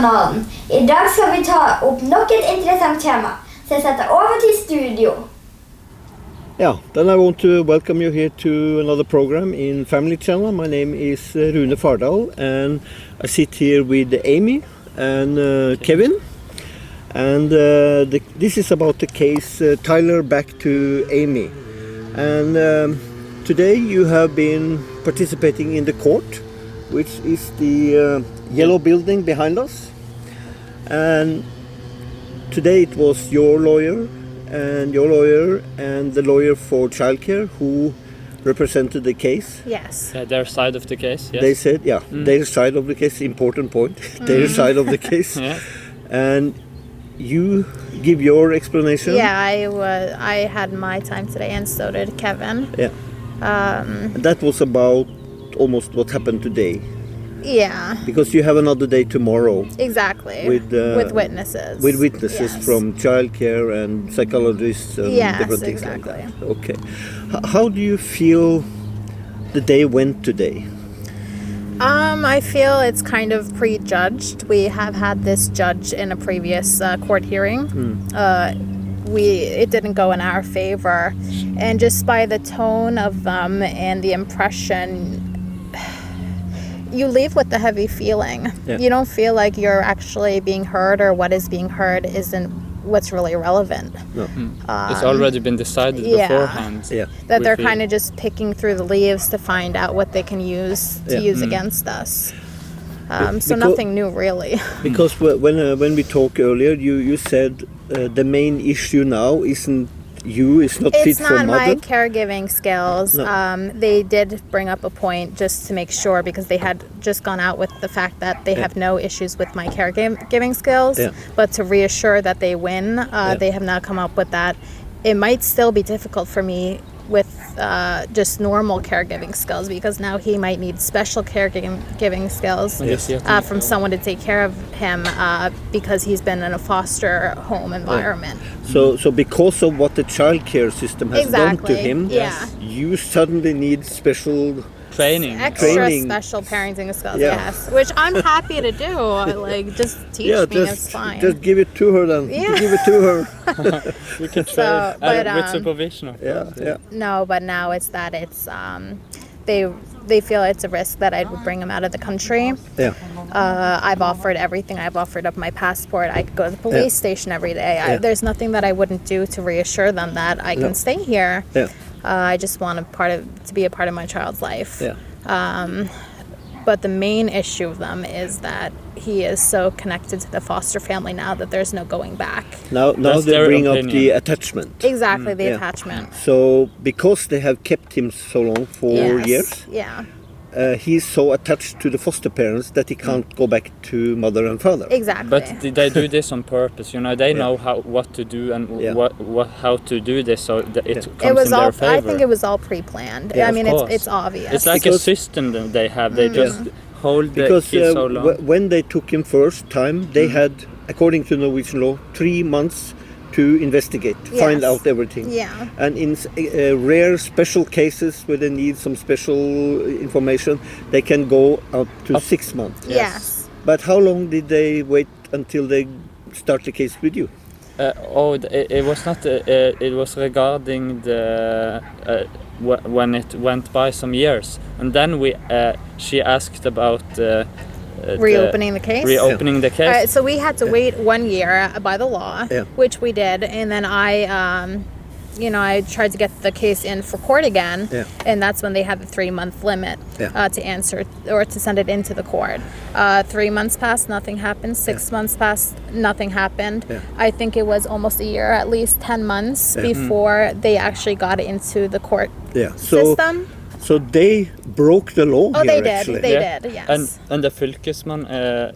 kanalen. I dag skal vi ta opp nok et interessant tema, så jeg setter over til studio. Yeah, then I want to welcome you here to another program in Family Channel. My name is Rune Fardal, and I sit here with Amy and Kevin. And this is about the case Tyler back to Amy. And today you have been participating in the court, which is the yellow building behind us. And today it was your lawyer and the lawyer for childcare who represented the case. Yes. Yeah, their side of the case. Yes. They said, their side of the case, important point. Their side of the case. Yeah. And you give your explanation. Yeah, I had my time today, and so did Kevin. Yeah. That was about almost what happened today. Yeah. Because you have another day tomorrow. Exactly. With witnesses. With witnesses yes. from childcare and psychologists and different things exactly. like that. Okay. How do you feel the day went today? I feel it's kind of prejudged. We have had this judge in a previous court hearing. It didn't go in our favor, and just by the tone of them and the impression, you leave with a heavy feeling. Yeah. You don't feel like you're actually being heard, or what is being heard isn't what's really relevant. No. It's already been decided beforehand. Yeah. That they're kind of just picking through the leaves to find out what they can use against us. So nothing new, really. Because when we talked earlier, you said the main issue now isn't you, it's not fit for mother. It's not my caregiving skills. No. They did bring up a point just to make sure, because they had just gone out with the fact that they have no issues with my caregiving skills. Yeah. But to reassure that they win, they have now come up with that. It might still be difficult for me with just normal caregiving skills, because now he might need special caregiving skills from someone to take care of him because he's been in a foster home environment. So because of what the child care system has done to him, you suddenly need special training. Extra special parenting skills, yes. Which I'm happy to do. Like, just teach me, it's fine. Just give it to her then. Yeah. Give it to her. We can train with supervision, of course. Yeah. No, but now it's they feel it's a risk that I would bring him out of the country. Yeah. I've offered everything. I've offered up my passport. I could go to the police station every day. There's nothing that I wouldn't do to reassure them that I can stay here. Yeah. I just want to be a part of my child's life. Yeah. But the main issue of them is that he is so connected to the foster family now that there's no going back. Now they bring up the attachment. Exactly, the attachment. So because they have kept him so long, 4 years, he's so attached to the foster parents that he can't go back to mother and father. Exactly. But they do this on purpose. They know what to do and how to do this, so that it comes in their favor. I think it was all pre-planned. Yeah, I mean, of course. it's obvious. It's like a system that they have. They just hold the kid so long. When they took him first time, they had, according to Norwegian law, 3 months to investigate, find out everything. Yeah. And in rare special cases where they need some special information, they can go up to 6 months. Yes. But how long did they wait until they start the case with you? It was not. It was regarding the when it went by some years, and then she asked about. Reopening the case? Reopening the case. So we had to wait 1 year by the law, which we did. And then I tried to get the case in for court again. And that's when they had the 3-month limit to answer or to send it into the court. 3 months passed, nothing happened. 6 months passed, nothing happened. I think it was almost a year, at least 10 months before they actually got it into the court system. So they broke the law here, they did. actually. They did, yes. And the fylkesman,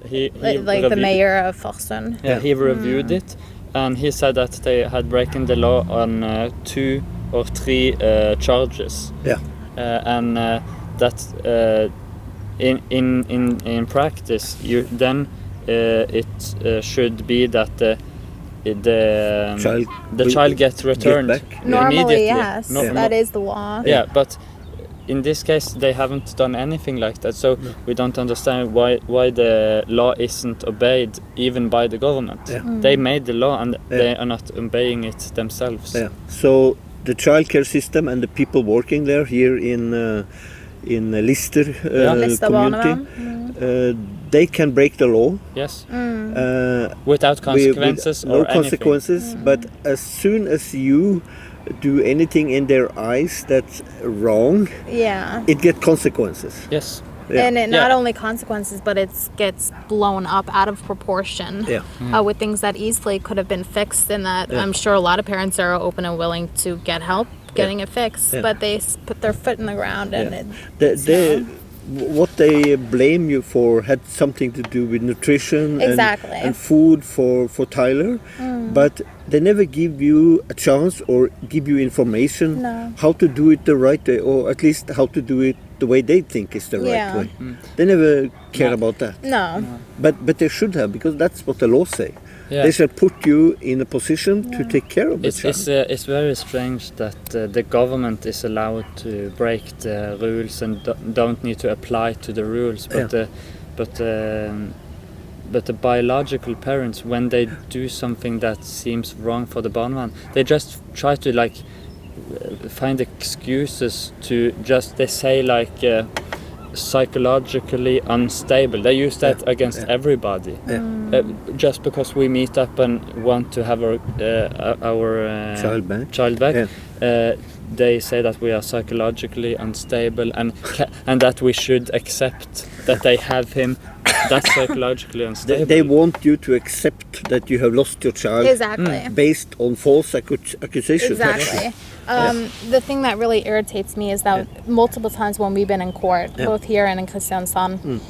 he like the mayor of Farsund. Yeah, he reviewed it, and he said that they had broken the law on 2 or 3 charges. Yeah. And that in practice, it should be that the child gets returned back. Normally, immediately. yes, that is the law. Yeah, but in this case, they haven't done anything like that. So we don't understand why the law isn't obeyed even by the government. Yeah. They made the law and they are not obeying it themselves. Yeah. So the childcare system and the people working there here in Lister community, they can break the law. Yes. Without consequences with no consequences. But as soon as you do anything in their eyes that's wrong, it gets consequences. Yes. Yeah. And it not only consequences, but it gets blown up out of proportion with things that easily could have been fixed, and that I'm sure a lot of parents are open and willing to get help getting it fixed, but they put their foot in the ground and what they blame you for had something to do with nutrition and food for Tyler, but they never give you a chance or give you information how to do it the right way, or at least how to do it the way they think is the right way. They never care about that. No. But they should have, because that's what the law say. Yeah. They shall put you in a position to take care of the child. It's very strange that the government is allowed to break the rules and don't need to apply to the rules. But the biological parents, when they do something that seems wrong for the Barnevernet, they just try to find excuses to they say psychologically unstable. They use that against everybody. Just because we meet up and want to have our child back, they say that we are psychologically unstable and that we should accept that they have him. That's psychologically unstable. They want you to accept that you have lost your child based on false accusations. Exactly. The thing that really irritates me is that multiple times when we've been in court, both here and in Kristiansand,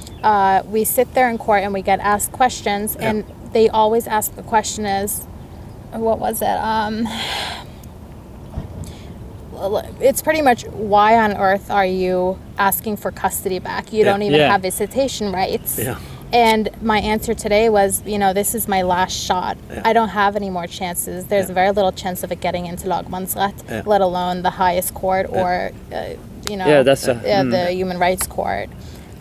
we sit there in court and we get asked questions, and they always ask the question is, what was it? It's pretty much, why on earth are you asking for custody back? You don't even have visitation rights. And my answer today was, this is my last shot. I don't have any more chances. There's very little chance of it getting into lagmannsrett, let alone the highest court or, the human rights court.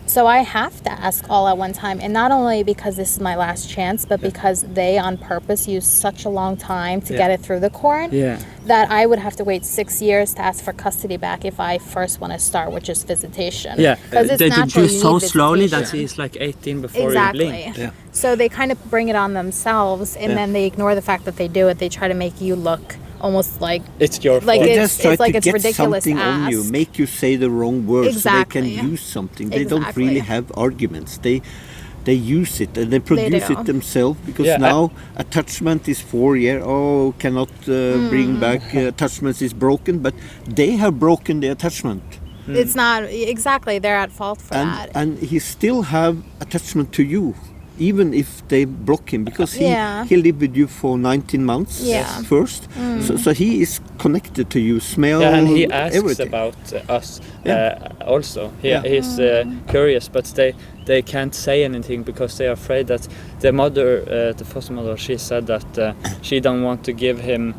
So I have to ask all at one time, and not only because this is my last chance, but because they on purpose use such a long time to get it through the court that I would have to wait 6 years to ask for custody back if I first want to start with just visitation. Yeah, because they do so slowly that he's like 18 before you blink. Yeah. So they kind of bring it on themselves, and then they ignore the fact that they do it. They try to make you look almost like it's your like fault. it's like it's ridiculous something on you, make you say the wrong words so they can use something. They don't really have arguments. They use it and they produce it themselves, because now attachment is 4 years. Oh, cannot bring back attachments is broken, but they have broken the attachment. It's not exactly, they're at fault for that. And he still have attachment to you, even if they block him, because he lived with you for 19 months first. So he is connected to you, smell, and he asks everything. About us also. He's curious, but they can't say anything because they are afraid that the mother, the foster mother, she said that she don't want to give him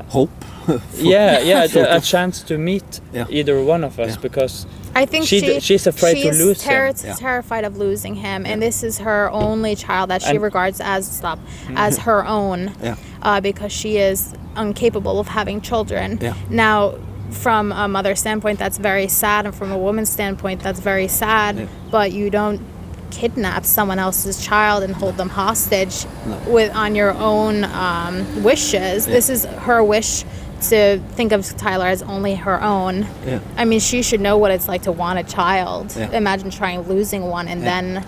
hope. A chance to meet either one of us, because I think she's afraid to lose him. Terrified of losing him, and this is her only child that she regards as her own, because she is incapable of having children. Now, from a mother's standpoint, that's very sad, and from a woman's standpoint, that's very sad. But you don't kidnap someone else's child and hold them hostage on your own wishes. This is her wish to think of Tyler as only her own. I mean, she should know what it's like to want a child. Imagine trying losing one and then,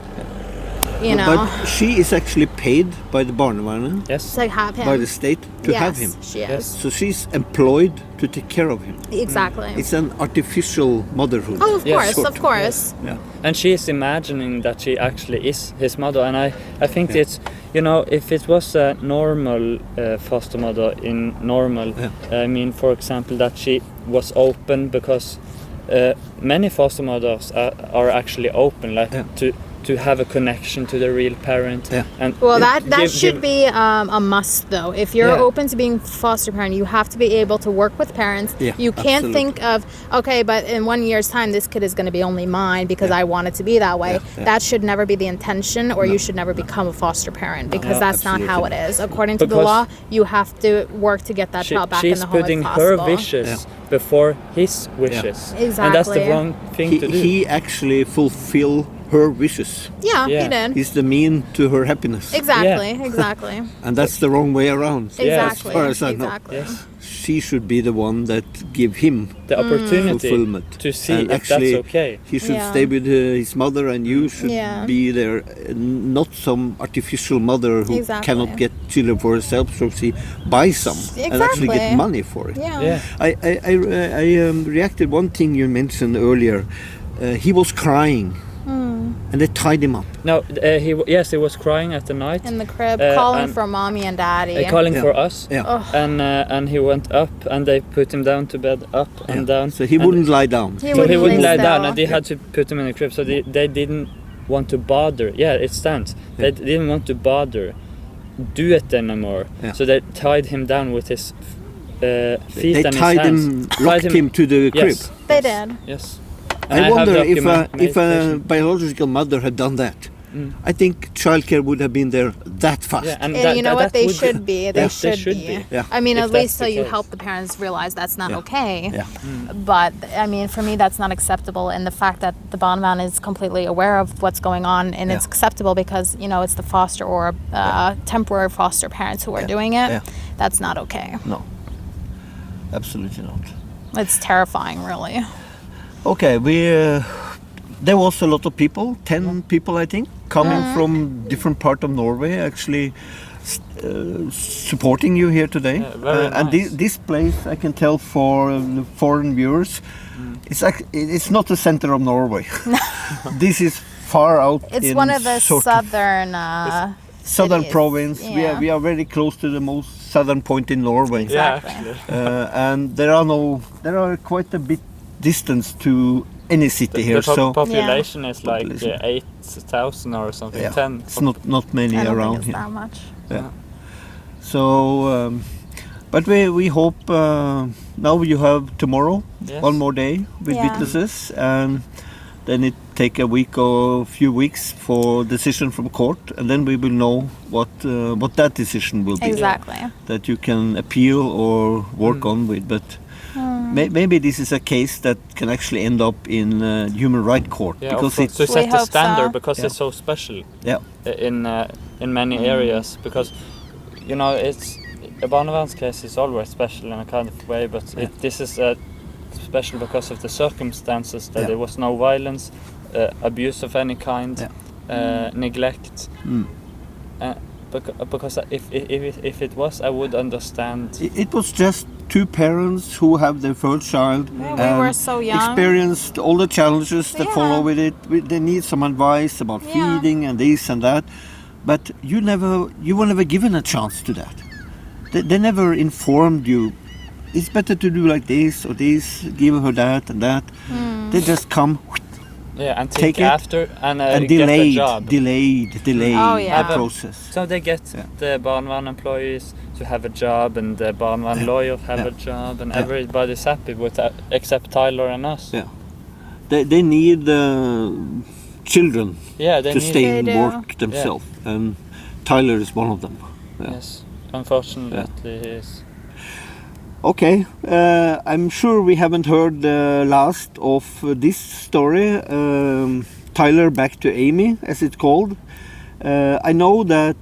But she is actually paid by the Barnevernet, to have him. by the state to have him. She is. So she's employed to take care of him. Exactly. It's an artificial motherhood. Oh, of course. Yeah. And she is imagining that she actually is his mother, and I think it's, if it was a normal foster mother in normal, I mean, for example, that she was open, because many foster mothers are actually open, to have a connection to the real parent. And that should be a must, though. If you're open to being foster parent, you have to be able to work with parents. You can't think of, okay, but in 1 year's time, this kid is going to be only mine because I want it to be that way. That should never be the intention, or you should never become a foster parent, because that's not how it is. According to the law, you have to work to get that child back in the home if possible. She's putting her wishes before his wishes. Exactly. And that's the wrong thing to do. He actually fulfilled her wishes. Yeah, he did. He's the mean to her happiness. Exactly. And that's the wrong way around. Exactly. As far as I know. Yes. She should be the one that give him the opportunity fulfillment. To see and if actually, that's okay. He should stay with his mother, and you should be there, not some artificial mother who cannot get children for herself, so she buys some and actually get money for it. I reacted one thing you mentioned earlier. He was crying. And they tied him up. No, he was crying at the night in the crib, calling for mommy and daddy, calling for us. And he went up, and they put him down to bed, up and down. So he wouldn't lie down. He wouldn't lie down, and they had to put him in the crib. So they didn't want to bother. Yeah, it stands. They didn't want to bother, do it anymore. So they tied him down with his feet and his hands. Locked him to the crib. Yes. They did. Yes. I wonder if a biological mother had done that. I think childcare would have been there that fast. And you know what? They should be. They should be. I mean, at least so you help the parents realize that's not okay. But I mean, for me, that's not acceptable. And the fact that the Barnevernet is completely aware of what's going on, and it's acceptable because it's the foster or temporary foster parents who are doing it. That's not okay. No, absolutely not. It's terrifying, really. Okay, there was a lot of people, 10 people I think, coming from different part of Norway, actually supporting you here today. Very nice. And this place, I can tell for the foreign viewers, it's not the center of Norway. This is far out. It's one of the southern province. We are very close to the most southern point in Norway. Exactly. And there are quite a bit distance to any city here. The population is like 8,000 or something. 10. It's not many around here. That much. So, but we hope now you have tomorrow one more day with witnesses, and then it take a week or a few weeks for decision from court, and then we will know what that decision will be. Exactly. That you can appeal or work on with, but. Maybe this is a case that can actually end up in human rights court because it's to set the standard because it's so special. In many areas, because it's a Barnevernet case is always special in a kind of way, but this is special because of the circumstances that there was no violence, abuse of any kind, neglect. Because if it was, I would understand. It was just two parents who have their first child and we were so young. Experienced all the challenges that follow with it. They need some advice about feeding and this and that, but you were never given a chance to that. They never informed you. It's better to do like this or this. Give her that and that. They just come. And take after and delayed, get a job. Delayed the process. So they get the Barnevernet employees to have a job, and the Barnevernet lawyers have a job, and everybody's happy with that, except Tyler and us. They need children to stay and work themselves, and Tyler is one of them. Yes, unfortunately he is. Okay, I'm sure we haven't heard the last of this story. Tyler back to Amy, as it's called. I know that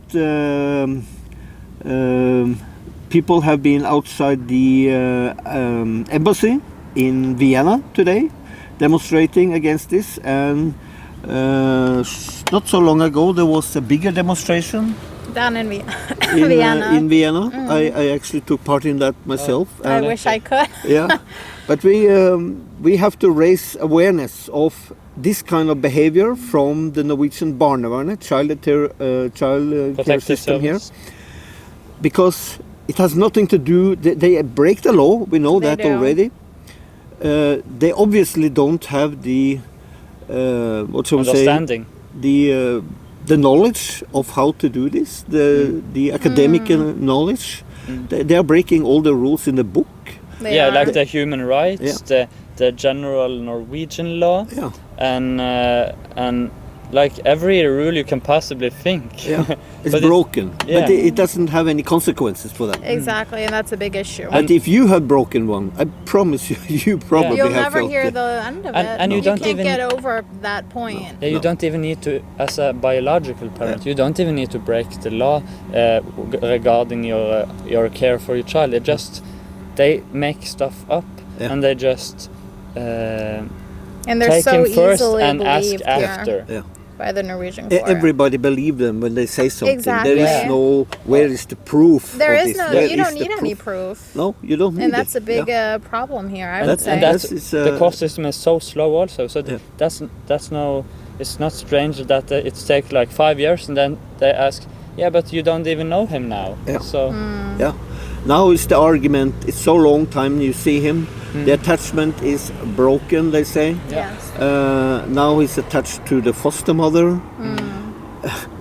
people have been outside the embassy in Vienna today, demonstrating against this, and not so long ago there was a bigger demonstration down in Vienna. In Vienna, I actually took part in that myself. I wish I could. But we have to raise awareness of this kind of behavior from the Norwegian Barnevernet child care system here, because it has nothing to do. They break the law. We know that already. They obviously don't have the understanding. the knowledge of how to do this, the academic knowledge. They are breaking all the rules in the book. Like the human rights, the general Norwegian law, and like every rule you can possibly think. It's broken, but it doesn't have any consequences for them. Exactly, and that's a big issue. But if you had broken one, I promise you, you probably you'll have never felt hear it. the end of it. And you don't can't even get over that point. You don't even need to, as a biological parent, you don't even need to break the law regarding your care for your child. They make stuff up and they just and they're take so him first easily and ask believed after. By the Norwegian court. Everybody believe them when they say something. Exactly. There is no, where is the proof? There of is this? no, Where you don't is the need any proof. No, you don't need And that's it. a big problem here, I would And say. the court system is so slow also, so that's no, it's not strange that it takes like 5 years and then they ask, but you don't even know him now. So now is the argument, it's so long time you see him, the attachment is broken, they say. Yes. Now he's attached to the foster mother.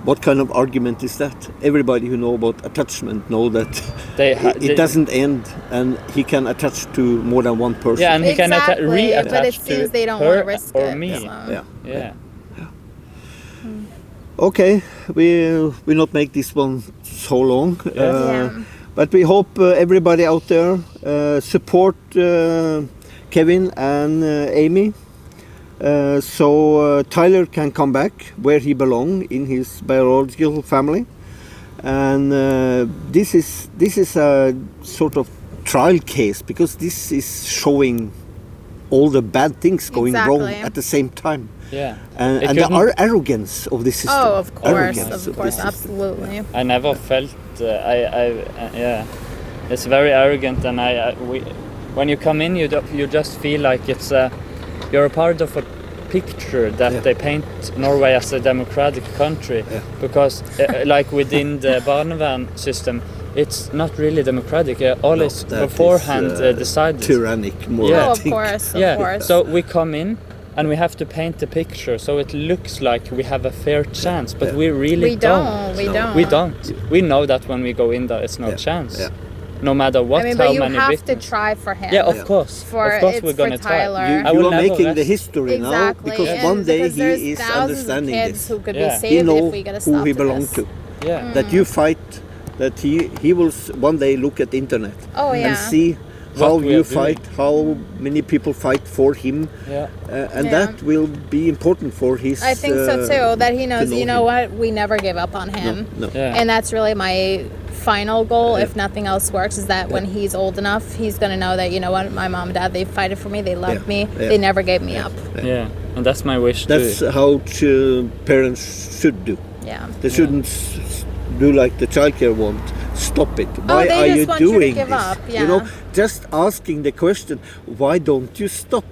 What kind of argument is that? Everybody who know about attachment know that it doesn't end, and he can attach to more than one person. and he can reattach but it seems to they don't her want to risk or it. me. So. Okay, we'll not make this one so long. But we hope everybody out there support Kevin and Amy, so Tyler can come back where he belongs in his biological family. And this is a sort of trial case, because this is showing all the bad things going wrong at the same time. And the arrogance of the system. Oh, of course, absolutely. I never felt it's very arrogant, and when you come in, you just feel like you're a part of a picture that they paint Norway as a democratic country, because like within the Barnevernet system, it's not really democratic. All is beforehand decided. Tyrannic, more. Of course. So we come in and we have to paint the picture so it looks like we have a fair chance, but we really don't. We don't. We know that when we go in there, it's no chance. No matter what, but you have to try for him. Of course. Of course we're going to try. You are making the history now, because one day he is understanding this. Who could be saved he knows if we get a who stop he to belongs this. to. That you fight, that he will one day look at the internet and see how you fight, how many people fight for him, and that will be important for his. I think so too. That he knows, you know what, we never give up on him, and that's really my final goal. If nothing else works, is that when he's old enough, he's gonna know that, you know what, my mom and dad, they fighted for me, they loved me, they never gave me up. And that's my wish. That's how parents should do. They shouldn't do like the childcare want. Stop it. Why are you doing this? Up, You know, just asking the question, why don't you stop?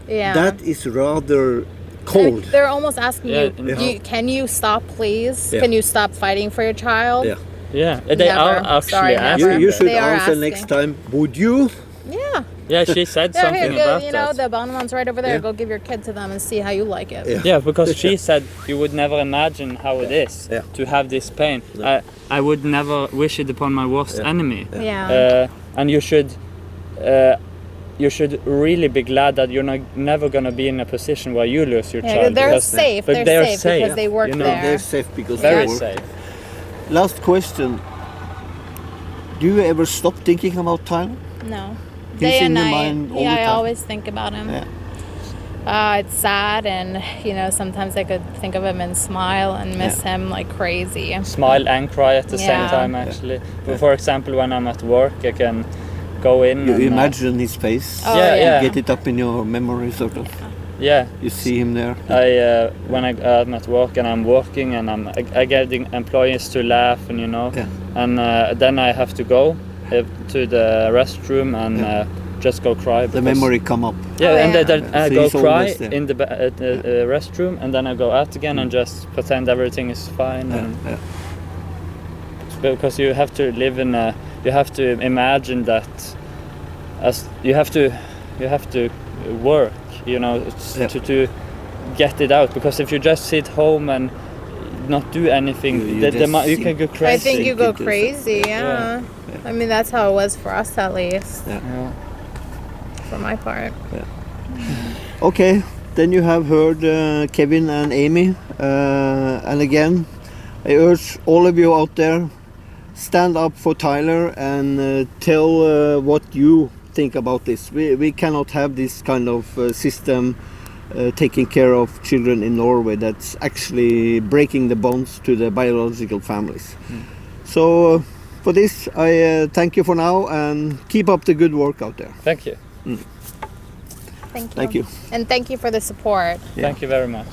That is rather cold. They're almost asking you, can you stop, please? Can you stop fighting for your child? They are actually asking. You should answer next time. Would you? Yeah, she said something about you know, that. the Barnevernet right over there. Go give your kid to them and see how you like it. Yeah, because she said you would never imagine how it is to have this pain. I would never wish it upon my worst enemy. And you should really be glad that you're never going to be in a position where you lose your child. They're safe. They're safe because they work there. They're safe because very they work. safe. Last question. Do you ever stop thinking about Tyler? No. He's Day and in your night. mind all the time. I always think about him. It's sad, and you know, sometimes I could think of him and smile and miss him like crazy. Smile and cry at the same time, actually. For example, when I'm at work, I can go in. You imagine his face. Get it up in your memory, sort of. You see him there. When I'm at work and I'm working and I get the employees to laugh, and you know, and then I have to go to the restroom and just go cry. The memory come up. And then I go cry in in the restroom, and then I go out again and just pretend everything is fine. Because you have to live in you have to imagine that, as you have to work, you know, get it out, because if you just sit home and not do anything, you can go crazy. I think you go crazy, yeah. I mean, that's how it was for us, at least. Yeah. For my part. Yeah. Okay, then you have heard Kevin and Amy, and again, I urge all of you out there, stand up for Tyler and tell what you think about this. We cannot have this kind of system taking care of children in Norway that's actually breaking the bonds to the biological families. So for this, I thank you for now and keep up the good work out there. Thank you. Thank you. Thank you. And thank you for the support. Thank you very much.